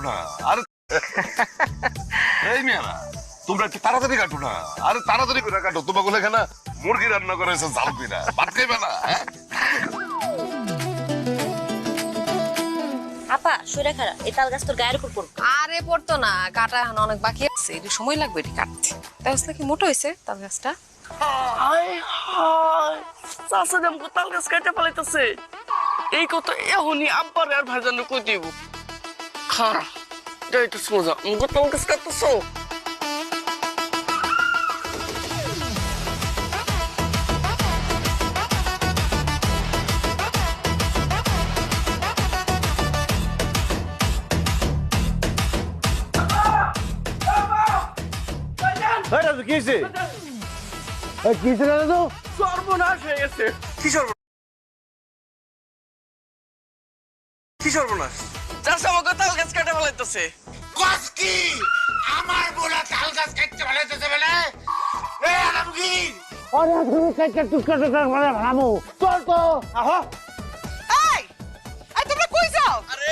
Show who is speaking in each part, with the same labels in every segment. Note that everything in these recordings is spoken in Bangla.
Speaker 1: না আর এই মেয়েরা তোমরা একটু তাড়াতাড়ি কাটো না আরে তাড়াতাড়ি করে কাটো তোমাকে এখানে মুরগি রান্না করে এসে জাল পিনা ভাত খাইবে না
Speaker 2: আপা সরে খারা এই তাল গাছ তোর গায়ের উপর পড়বে।
Speaker 3: আরে পড়তো না, কাটা এখন অনেক বাকি আছে, একটু সময় লাগবে এটি কাটতে। তাই আসলে কি মোটো হয়েছে তাল গাছটা?
Speaker 4: চাষা আমাকে তাল গাছ কাটে পালাইতেছে। এই কথা এখনই আব্বার আর ভাইজান কই দিব। খারা যাইতে সোজা আমাকে তাল গাছ কাটতেছো। সর্বনাশ হয়ে গেছে। কি সর্বনাশ? চাষা আমাকে তাল গাছ কাটে পালাইতেছে।
Speaker 5: কসকি আমার বলা তাল গাছ কাটতে ভালোইতেছে বলে এ আলমগীর আরে তুমি কাটতে টুকরা টুকরা করে ভালামু চল তো আহো
Speaker 4: এই এই তোমরা কই যাও? আরে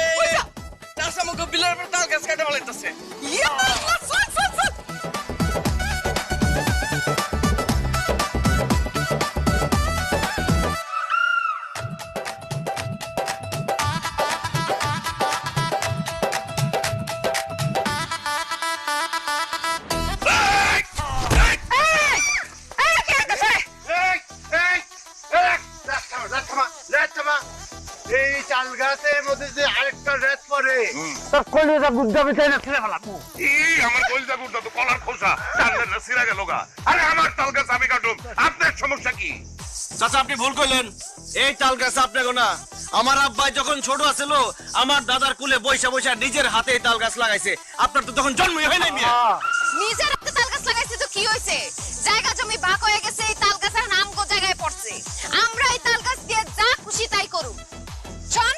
Speaker 4: চাষা আমাকে বিলের উপর তাল গাছ কাটে পালাইতেছে। ইয়া আল্লাহ সর সর সর।
Speaker 5: এই তাল গাছের মধ্যে যে আরেকটা রেত পড়ে তোর কলিজা গুদ্দা বিছাই না ছেড়ে ফেলাবো।
Speaker 1: এই আমার কলিজা গুড়টা তো কলার খোসা চালের না ছিঁড়া গেল গা আরে আমার তাল গাছ আমি কাটুম আপনার সমস্যা কি?
Speaker 6: চাচা আপনি ভুল করলেন, এই তাল গাছ আপনাকে না। আমার আব্বাই যখন ছোট আছিল আমার দাদার কুলে বৈশা বৈশা নিজের হাতে এই তাল গাছ লাগাইছে। আপনার তো তখন জন্মই হয় নাই মিয়া।
Speaker 3: নিজের হাতে তাল গাছ লাগাইছে তো কি হয়েছে? জায়গা জমি ভাগ হয়ে গেছে, এই তাল গাছের নামগো জায়গায় পড়ছে। আমরা এই তাল গাছ দিয়ে যা খুশি তাই করু। শোন,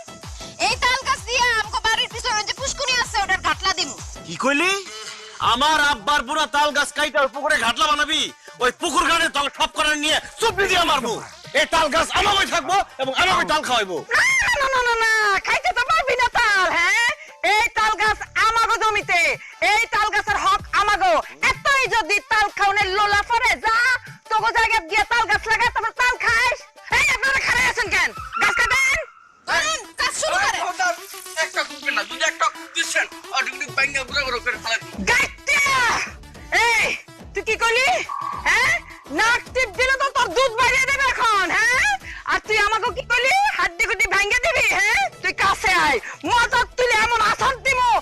Speaker 3: এই তাল গাছ দিয়ে আমগো বাড়ির পিছনে যে পুষ্কুনি আছে ওটার ঘাটলা দিমু।
Speaker 6: কি কইলি? আমার আব্বার পুরা তাল গাছ কাইটা পুকুরে ঘাটলা বানাবি? ওই পুকুর ঘাটে তাল ঠপ করে নিয়ে চুপড়ি দিয়ে মারবো। এই তাল গাছ আমাকে থাকবো এবং আমাকে তাল খাওয়াইবো।
Speaker 4: না না না না খাইতে তো পারবি না তাল। হ্যাঁ এই তাল গাছ আমাগো জমিতে, এই তাল গাছের হক আমাগো। এতই যদি তাল খাওনের লোলা পড়ে যা তোগো জায়গায় গিয়ে তাল গাছ লাগায় তারপর তাল খাইস। এই আপনারা খারাই আছেন কেন? গাছ কাটেন
Speaker 3: ধরেন কাজ শুরু করে।
Speaker 4: একটা কুপে না দুটো একটা দিছেন আর ডিগ্রি বাইঙ্গা গুড়া গুড়া করে ফেলে